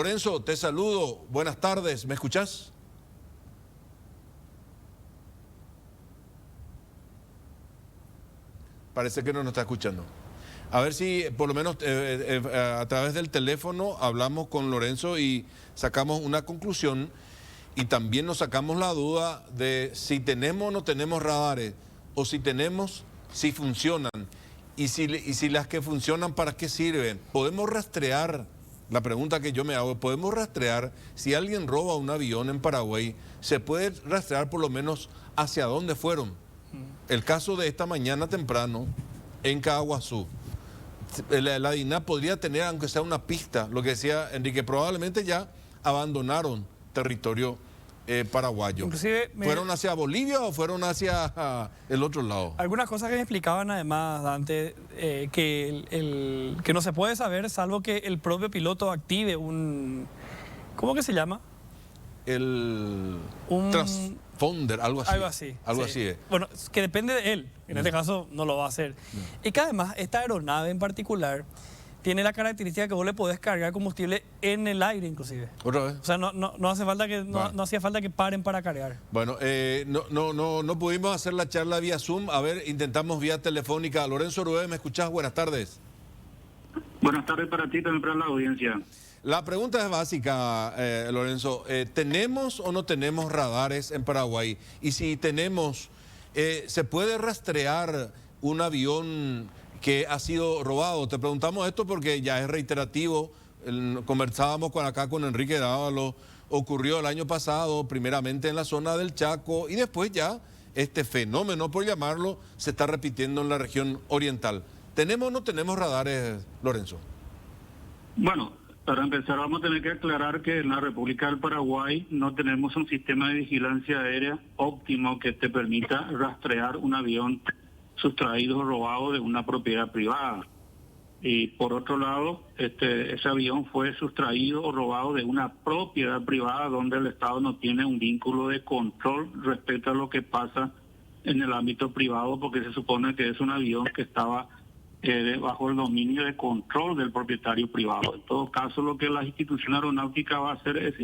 Lorenzo, te saludo. Buenas tardes. ¿Me escuchás? Parece que no nos está escuchando. A ver si por lo menos a través del teléfono hablamos con Lorenzo y sacamos una conclusión y también nos sacamos la duda de si tenemos o no tenemos radares o si tenemos, si funcionan y si las que funcionan, ¿para qué sirven? ¿Podemos rastrear? La pregunta que yo me hago, ¿podemos rastrear si alguien roba un avión en Paraguay? ¿Se puede rastrear por lo menos hacia dónde fueron? El caso de esta mañana temprano en Caaguazú. La DINAP podría tener, aunque sea una pista, lo que decía Enrique, probablemente ya abandonaron territorio paraguayo. Inclusive ¿Fueron hacia Bolivia o fueron hacia el otro lado? Algunas cosas que me explicaban además, Dante, que no se puede saber salvo que el propio piloto active un... ¿Cómo que se llama? Un transponder, algo así. Algo así. Algo sí. así es. Bueno, que depende de él. En este caso no lo va a hacer. Y que además esta aeronave en particular tiene la característica que vos le podés cargar combustible en el aire inclusive. ¿Otra vez? O sea, no hace falta que, no hacía falta que paren para cargar. Bueno, no pudimos hacer la charla vía Zoom. A ver, intentamos vía telefónica. Lorenzo Rubén, ¿me escuchás? Buenas tardes. Buenas tardes para ti, también para la audiencia. La pregunta es básica, Lorenzo. ¿Tenemos o no tenemos radares en Paraguay? Y si tenemos, ¿se puede rastrear un avión que ha sido robado? Te preguntamos esto porque ya es reiterativo. Conversábamos acá con Enrique Dávalo. Ocurrió el año pasado, primeramente en la zona del Chaco, y después ya este fenómeno, por llamarlo, se está repitiendo en la región oriental. ¿Tenemos o no tenemos radares, Lorenzo? Bueno, para empezar vamos a tener que aclarar que en la República del Paraguay no tenemos un sistema de vigilancia aérea óptimo que te permita rastrear un avión sustraído o robado de una propiedad privada. Y por otro lado, ese avión fue sustraído o robado de una propiedad privada donde el Estado no tiene un vínculo de control respecto a lo que pasa en el ámbito privado, porque se supone que es un avión que estaba bajo el dominio de control del propietario privado. En todo caso, lo que la institución aeronáutica va a hacer es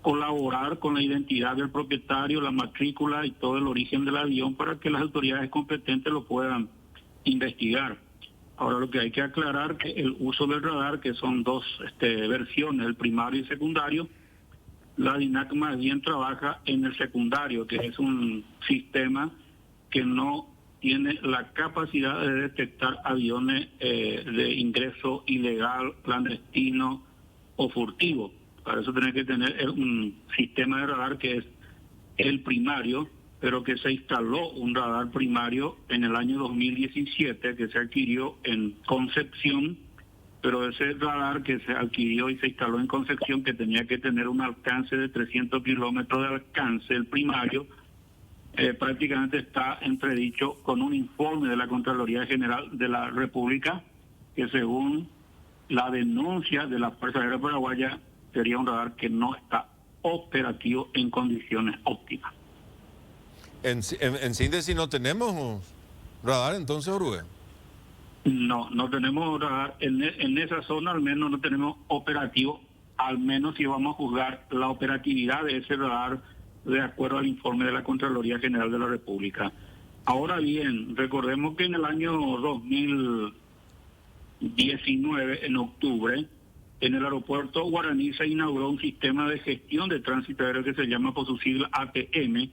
colaborar con la identidad del propietario, la matrícula y todo el origen del avión para que las autoridades competentes lo puedan investigar. Ahora, lo que hay que aclarar que el uso del radar, que son dos versiones, el primario y secundario, la DINAC más bien trabaja en el secundario, que es un sistema que no tiene la capacidad de detectar aviones de ingreso ilegal, clandestino o furtivo. Para eso tiene que tener un sistema de radar que es el primario, pero que se instaló un radar primario en el año 2017, que se adquirió en Concepción, pero ese radar que se adquirió y se instaló en Concepción, que tenía que tener un alcance de 300 kilómetros de alcance, el primario, prácticamente está entredicho con un informe de la Contraloría General de la República, que según la denuncia de la Fuerza Aérea Paraguaya, sería un radar que no está operativo en condiciones óptimas. En síntesis, ¿no tenemos radar entonces, Uruguay? No tenemos radar. En esa zona al menos no tenemos operativo, al menos si vamos a juzgar la operatividad de ese radar de acuerdo al informe de la Contraloría General de la República. Ahora bien, recordemos que en el año 2019, en octubre, en el aeropuerto Guaraní se inauguró un sistema de gestión de tránsito aéreo que se llama por su sigla ATM,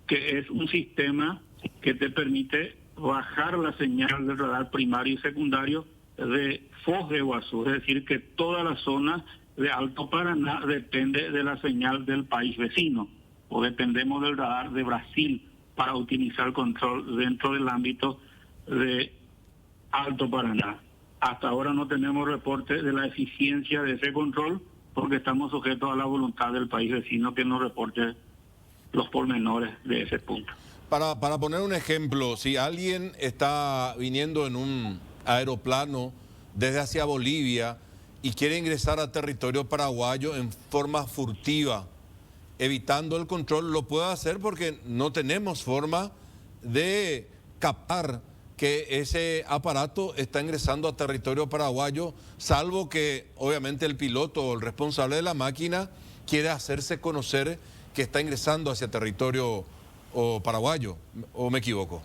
que es un sistema que te permite bajar la señal del radar primario y secundario de Foz de Iguazú, es decir, que toda la zona de Alto Paraná depende de la señal del país vecino, o dependemos del radar de Brasil para utilizar el control dentro del ámbito de Alto Paraná. Hasta ahora no tenemos reporte de la eficiencia de ese control porque estamos sujetos a la voluntad del país vecino que nos reporte los pormenores de ese punto. Para poner un ejemplo, si alguien está viniendo en un aeroplano desde hacia Bolivia y quiere ingresar a territorio paraguayo en forma furtiva, evitando el control, lo puede hacer porque no tenemos forma de captar que ese aparato está ingresando a territorio paraguayo, salvo que obviamente el piloto o el responsable de la máquina quiere hacerse conocer que está ingresando hacia territorio paraguayo, ¿o me equivoco?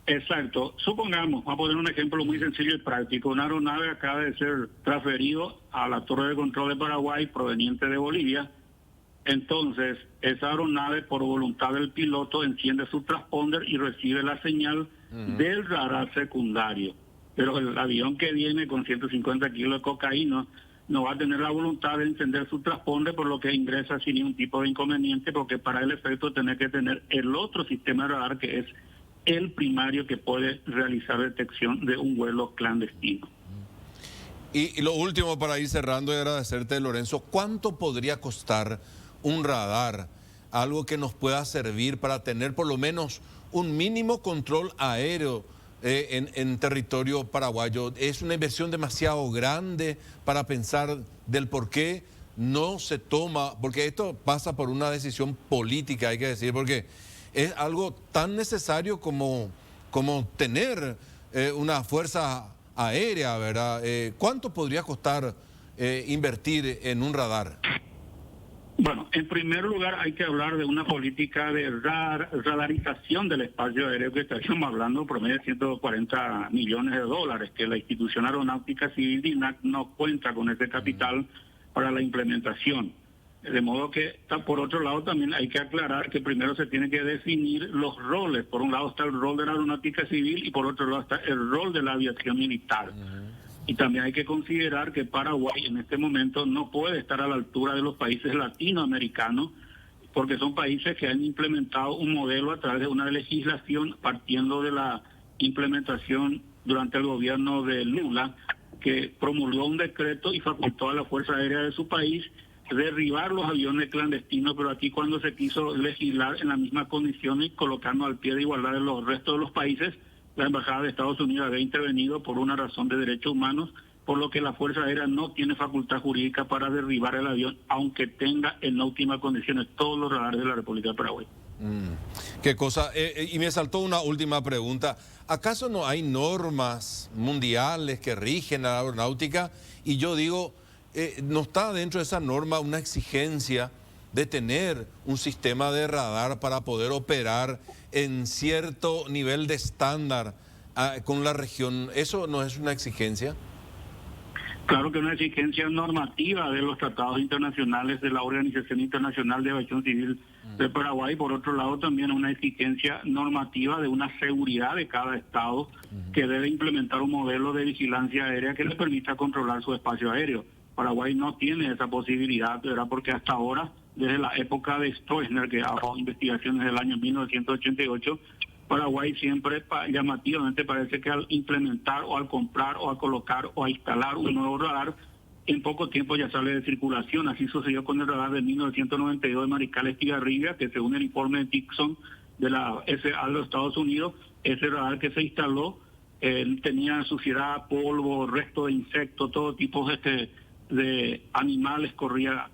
Exacto. Supongamos, vamos a poner un ejemplo muy sencillo y práctico. Una aeronave acaba de ser transferido a la torre de control de Paraguay proveniente de Bolivia. Entonces, esa aeronave, por voluntad del piloto, enciende su transponder y recibe la señal del radar secundario. Pero el avión que viene con 150 kilos de cocaína no va a tener la voluntad de encender su transponder, por lo que ingresa sin ningún tipo de inconveniente, porque para el efecto tiene que tener el otro sistema de radar, que es el primario, que puede realizar detección de un vuelo clandestino. Y lo último, para ir cerrando y agradecerte, Lorenzo, ¿cuánto podría costar un radar? Algo que nos pueda servir para tener por lo menos un mínimo control aéreo en territorio paraguayo. Es una inversión demasiado grande para pensar del por qué no se toma, porque esto pasa por una decisión política, hay que decir, porque es algo tan necesario como tener una fuerza aérea, ¿verdad? ¿Cuánto podría costar invertir en un radar? Bueno, en primer lugar hay que hablar de una política de radarización del espacio aéreo, que estaríamos hablando promedio de 140 millones de dólares, que la institución aeronáutica civil DINAC no cuenta con ese capital para la implementación. De modo que, por otro lado, también hay que aclarar que primero se tiene que definir los roles. Por un lado está el rol de la aeronáutica civil y por otro lado está el rol de la aviación militar. Y también hay que considerar que Paraguay en este momento no puede estar a la altura de los países latinoamericanos, porque son países que han implementado un modelo a través de una legislación partiendo de la implementación durante el gobierno de Lula, que promulgó un decreto y facultó a la Fuerza Aérea de su país derribar los aviones clandestinos, pero aquí cuando se quiso legislar en las mismas condiciones, colocando al pie de igualdad de los restos de los países, la Embajada de Estados Unidos había intervenido por una razón de derechos humanos, por lo que la Fuerza Aérea no tiene facultad jurídica para derribar el avión, aunque tenga en óptimas condiciones todos los radares de la República de Paraguay. Qué cosa. Y me saltó una última pregunta. ¿Acaso no hay normas mundiales que rigen a la aeronáutica? Y yo digo, ¿no está dentro de esa norma una exigencia de tener un sistema de radar para poder operar en cierto nivel de estándar con la región? ¿Eso no es una exigencia? Claro que es una exigencia normativa de los tratados internacionales de la Organización Internacional de Aviación Civil de Paraguay. Por otro lado, también una exigencia normativa de una seguridad de cada estado que debe implementar un modelo de vigilancia aérea que le permita controlar su espacio aéreo. Paraguay no tiene esa posibilidad, ¿verdad? Porque hasta ahora, desde la época de Stroessner, que hago investigaciones del año 1988, Paraguay siempre llamativamente parece que al implementar o al comprar o a colocar o a instalar un nuevo radar, en poco tiempo ya sale de circulación. Así sucedió con el radar de 1992 de Mariscal Estigarribia, que según el informe de Dixon de la SA de los Estados Unidos, ese radar que se instaló tenía suciedad, polvo, resto de insectos, todo tipo de animales corría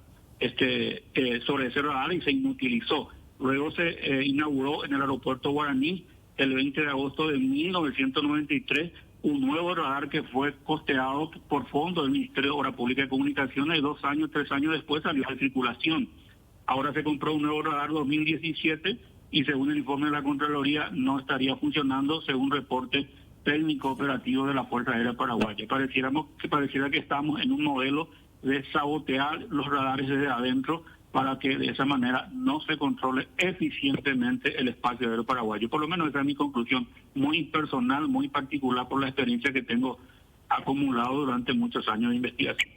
sobre ese radar y se inutilizó. Luego se inauguró en el aeropuerto Guaraní el 20 de agosto de 1993 un nuevo radar que fue costeado por fondos del Ministerio de Obras Públicas y Comunicaciones, y 2 años, 3 años después salió de circulación. Ahora se compró un nuevo radar 2017 y según el informe de la Contraloría no estaría funcionando según reporte técnico operativo de la Fuerza Aérea Paraguaya. Pareciera que estamos en un modelo de sabotear los radares desde adentro para que de esa manera no se controle eficientemente el espacio aéreo paraguayo. Por lo menos esa es mi conclusión, muy personal, muy particular por la experiencia que tengo acumulado durante muchos años de investigación.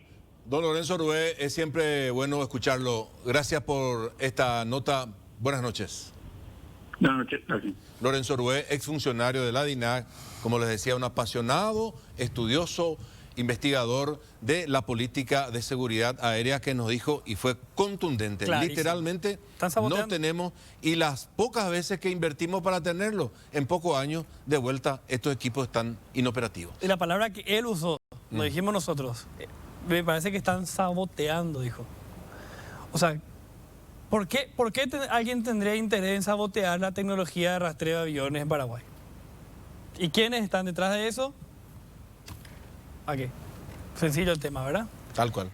Don Lorenzo Orué, es siempre bueno escucharlo. Gracias por esta nota. Buenas noches. Buenas noches, gracias. Lorenzo Orué, exfuncionario de la DINAC, como les decía, un apasionado, estudioso, investigador de la política de seguridad aérea, que nos dijo y fue contundente. Clarísimo. Literalmente no tenemos, y las pocas veces que invertimos para tenerlo, en pocos años de vuelta estos equipos están inoperativos. Y la palabra que él usó, lo dijimos nosotros, me parece que están saboteando, dijo. O sea, ¿por qué alguien tendría interés en sabotear la tecnología de rastreo de aviones en Paraguay? ¿Y quiénes están detrás de eso? ¿A qué? Sencillo el tema, ¿verdad? Tal cual.